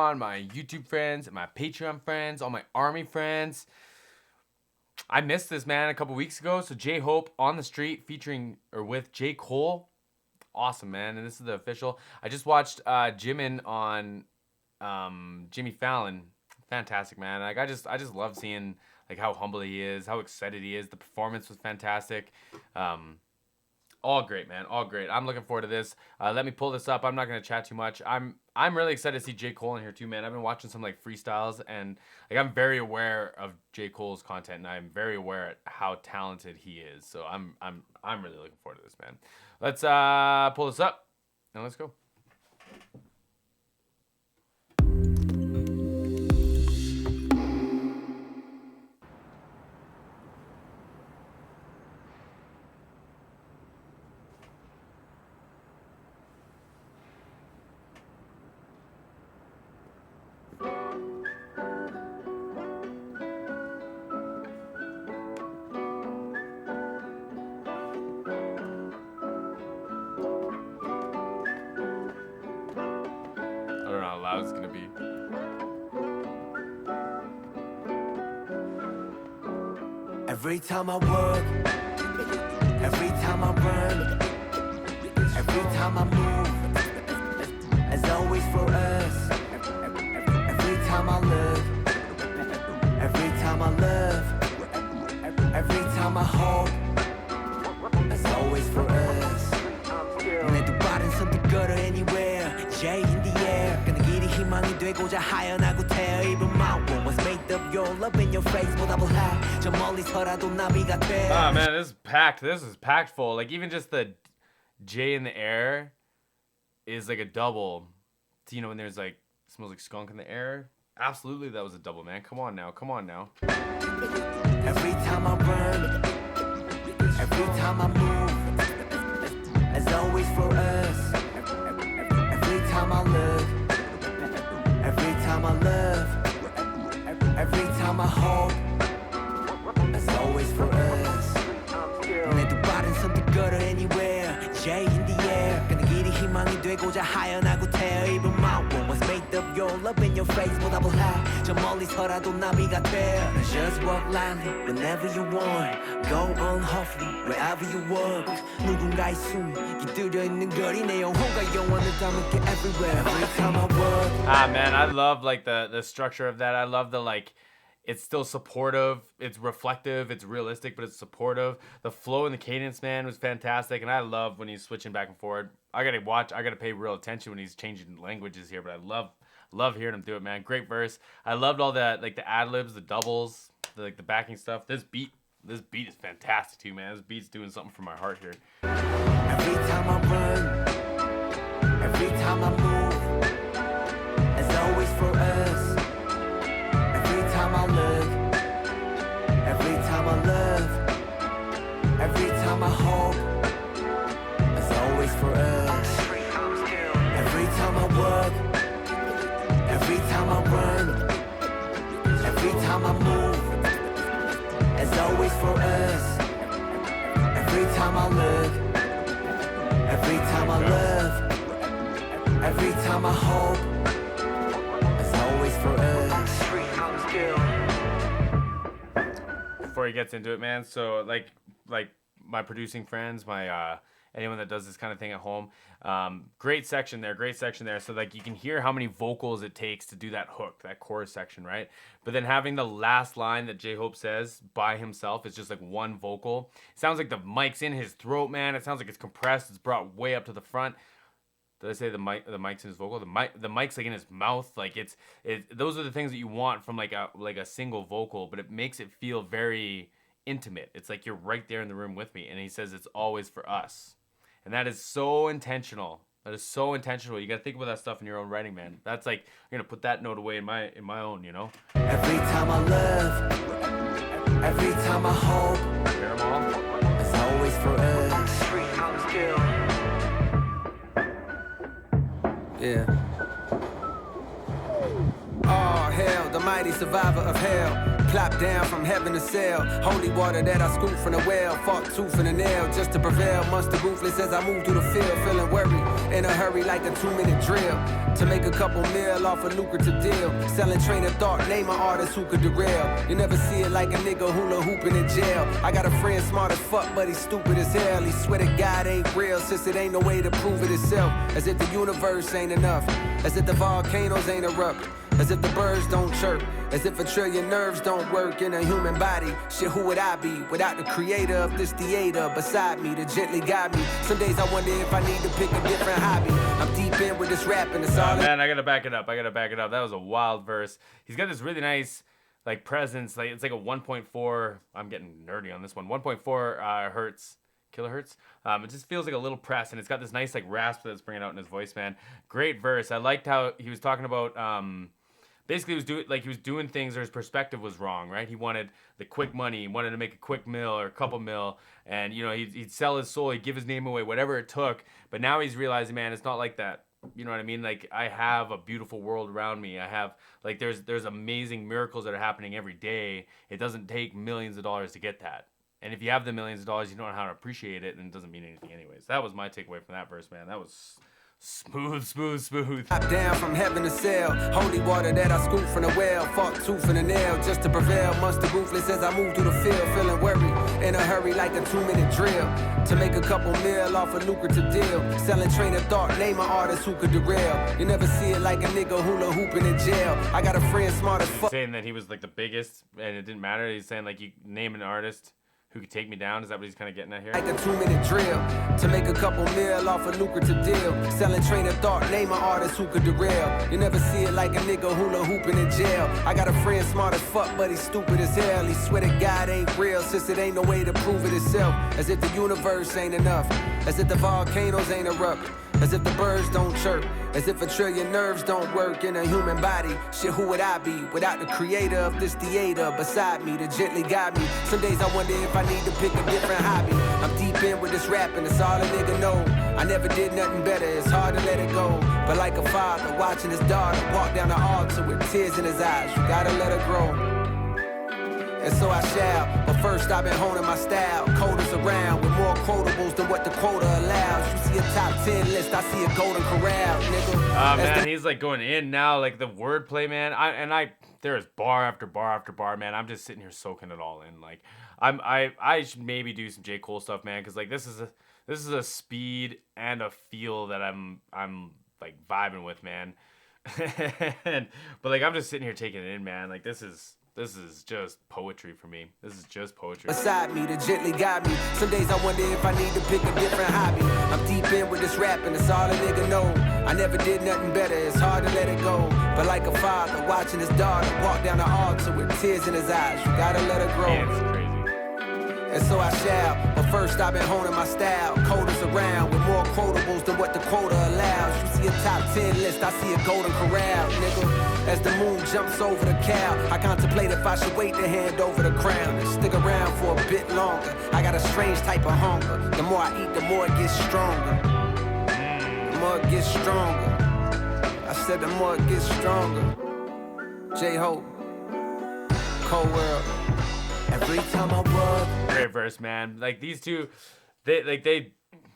Patreon, my YouTube friends, my Patreon friends, all my Army friends. I missed this, man, a couple weeks ago. So J-Hope on the street featuring or with J. Cole. Awesome, man. And this is the official. I just watched Jimin on Jimmy Fallon. Fantastic, man. Like I just love seeing like how humble he is, how excited he is. The performance was fantastic. All great, man. All great. I'm looking forward to this. Let me pull this up. I'm not gonna chat too much. I'm really excited to see J. Cole in here too, man. I've been watching some like freestyles, and like I'm very aware of J. Cole's content, and I'm very aware at how talented he is. So I'm really looking forward to this, man. Let's pull this up and let's go. It's gonna be. Every time I work, every time I run, every time I move, as always for us. Every time I look, every time I love, every time I hope, as always for us. 내두 발은 선뜻 걸어 anywhere, J in the air. 희망이 되고자 하연하고 태어 입은 my world was made of your love in your face 보답을 해 저 멀리서라도 나비가 돼. Ah man, this is packed. This is packed full. Like even just the J in the air is like a double. So, you know when there's like smells like skunk in the air. Absolutely, that was a double, man. Come on now, come on now. Every time I run, every time I move, as always for us. Every time I look. Every time I love, every time I hope, as always for us. 내두 발은 선뜻 걸어 anywhere, J in the air. 가는 길이 희망이 되고자 하연하고 태어 입은 my world was made of your love in your face 보답을 해 저 멀리서라도 나비가 돼. Just walk lightly whenever you want, go on hopefully wherever you walk. 누군가의 숨이 깃들여 있는 거리 내 영혼과 영원을 담을게 everywhere. Every time I walk. Ah man, I love like the structure of that. I love the like. It's still supportive, it's reflective, it's realistic, but it's supportive. The flow and the cadence, man, was fantastic, and I love when he's switching back and forward. I gotta pay real attention when he's changing languages here, but I love hearing him do it, man. Great verse. I loved all that, like the ad-libs, the doubles, the backing stuff. This beat is fantastic too, man. This beat's doing something for my heart here. Every time I run, every time I move, as always for us. Every time I look, every time I love, every time I hope, as always for us. Every time I work, every time I run, every time I move, as always for us. Every time I look, every time I love, every time I hope, as always for us. Before he gets into it, man, so like my producing friends, my anyone that does this kind of thing at home, great section there. So like you can hear how many vocals it takes to do that hook, that chorus section, right? But then having the last line that J-Hope says by himself is just like one vocal. It sounds like the mic's in his throat, man. It sounds like it's compressed. It's brought way up to the front. Did I say the mic's in his vocal? The mic's like in his mouth. Like it's those are the things that you want from like a single vocal, but it makes it feel very intimate. It's like you're right there in the room with me. And he says it's always for us. And that is so intentional. That is so intentional. You got to think about that stuff in your own writing, man. That's like I'm gonna put that note away in my own, you know. Every time I love, every time I hope, Hear 'em all? it's always for us. Yeah. Oh hell, the mighty survivor of hell. Clap down from heaven to sail. Holy water that I scoop from the well. Fought tooth and a nail just to prevail. Monster ruthless as I move through the field. Feeling worried, in a hurry like a 2-minute drill. To make a couple mil off a lucrative deal. Selling train of thought, name an artist who could derail. You never see it like a nigga hula hooping in jail. I got a friend smart as fuck, but he's stupid as hell. He swear to God ain't real, since it ain't no way to prove it itself. As if the universe ain't enough. As if the volcanoes ain't erupt. As if the birds don't chirp. As if a trillion nerves don't work in a human body. Shit, who would I be without the creator of this theater beside me to gently guide me? Some days I wonder if I need to pick a different hobby. I'm deep in with this rapping. It's all man, I gotta back it up. That was a wild verse. He's got this really nice like presence. Like it's like a 1.4. I'm getting nerdy on this one. 1.4 hertz. Kilohertz. It just feels like a little press, and it's got this nice like rasp that's bringing out in his voice, man. Great verse. I liked how he was talking about basically he was doing things, or his perspective was wrong, right? He wanted the quick money, he wanted to make a quick mill or a couple mil, and you know he'd sell his soul, he'd give his name away, whatever it took. But now he's realizing, man, it's not like that. You know what I mean? Like I have a beautiful world around me. I have like there's amazing miracles that are happening every day. It doesn't take millions of dollars to get that. And if you have the millions of dollars, you don't know how to appreciate it, and it doesn't mean anything anyways. That was my takeaway from that verse, man. That was smooth. Top down from heaven to sail. Holy water that I scoop from the well. Fought tooth and a nail just to prevail. Monster ruthless as I move through the field. Feeling worried, in a hurry like a 2-minute drill. To make a couple mil off a lucrative deal. Selling train of thought, name an artist who could derail. You never see it like a nigga hula hooping in jail. I got a friend smart as fuck. Saying that he was like the biggest and it didn't matter. He's saying like you name an artist who could take me down. Is that what he's kind of getting at here? Like a 2-minute drill. To make a couple mil off a lucrative deal. Selling train of thought, name an artist who could derail. You never see it like a nigga hula hooping in jail. I got a friend smart as fuck, but he's stupid as hell. He swear to God ain't real, since it ain't no way to prove it itself. As if the universe ain't enough. As if the volcanoes ain't erupt. As if the birds don't chirp. As if a trillion nerves don't work in a human body. Shit, who would I be without the creator of this theater beside me to gently guide me? Some days I wonder if I need to pick a different hobby. I'm deep in with this rapping, it's all a nigga know. I never did nothing better, it's hard to let it go. But like a father watching his daughter walk down the altar with tears in his eyes, you gotta let her grow. And so I shall, but first I've been honing my style. Coders around with more quotables than what the quota allows. You see a top 10 list, I see a golden corral, nigga. Man, he's like going in now, like the wordplay, man. There's bar after bar after bar, man. I'm just sitting here soaking it all in. Like I should maybe do some J. Cole stuff, man, because like this is a speed and a feel that I'm like vibing with, man. But like I'm just sitting here taking it in, man. Like this is just poetry for me. This is just poetry. Beside me to gently guide me. Some days I wonder if I need to pick a different hobby. I'm deep in with this rapping, it's all a nigga know. I never did nothing better, it's hard to let it go. But like a father watching his daughter walk down the altar with tears in his eyes, you gotta let her grow. Yeah, it's crazy. And so I shall, but first I've been honing my style. Coders around with more quotables than what the quota allows. You see a top 10 list, I see a golden corral, nigga. As the moon jumps over the cow, I contemplate if I should wait to hand over the crown and stick around for a bit longer. I got a strange type of hunger. The more I eat, the more it gets stronger. The more it gets stronger. I said the more it gets stronger. J-Hope, Cold World. Every time I walk. Great verse, man. Like these two, they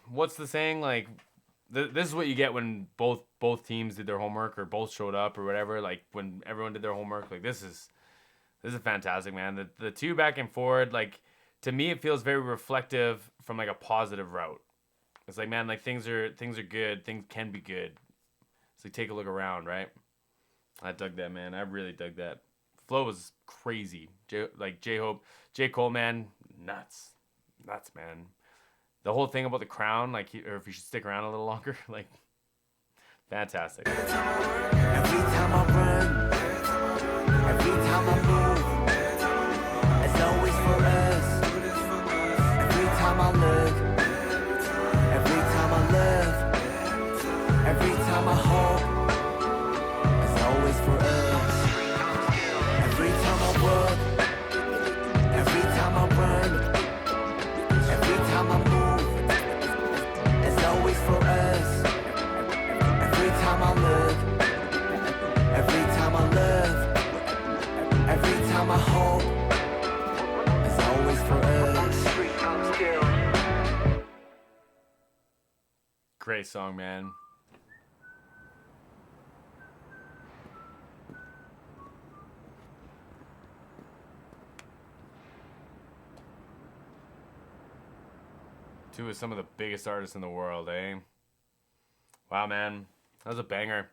what's the saying? Like this is what you get when both teams did their homework or both showed up or whatever. Like when everyone did their homework. Like this is fantastic, man. The two back and forward, like to me it feels very reflective from like a positive route. It's like, man, like things are good. Things can be good. It's like take a look around, right? I dug that, man. I really dug that. Flow was crazy. J-Hope, J. Cole, man, nuts, man. The whole thing about the crown, like, or if you should stick around a little longer, like, fantastic. Every time I run, every time I move, it's always for us. Every time I look, every time I love, every time I hope, it's always for us. Every time I walk, every time I run, every time I move, it's always for us. Every time I look, every time I love, every time I hope is always for us. Great song, man. Two of some of the biggest artists in the world, eh? Wow, man, that was a banger.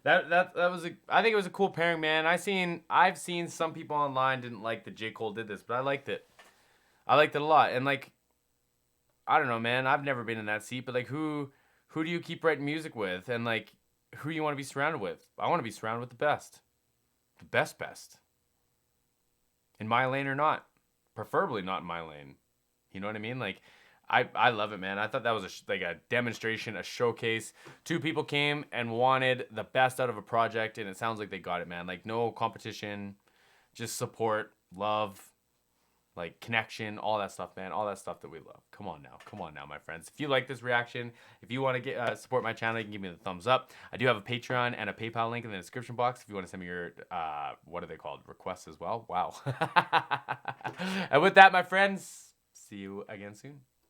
That was I think it was a cool pairing, man. I've seen some people online didn't like that J. Cole did this, but I liked it. I liked it a lot, and like, I don't know, man. I've never been in that seat, but like, who do you keep writing music with, and like, who do you want to be surrounded with? I want to be surrounded with the best, best, in my lane or not, preferably not in my lane. You know what I mean? Like, I love it, man. I thought that was like a demonstration, a showcase. Two people came and wanted the best out of a project, and it sounds like they got it, man. Like, no competition, just support, love, like connection, all that stuff, man. All that stuff that we love. Come on now, my friends. If you like this reaction, if you want to get support my channel, you can give me the thumbs up. I do have a Patreon and a PayPal link in the description box if you want to send me your what are they called, requests as well. Wow. And with that, my friends, see you again soon.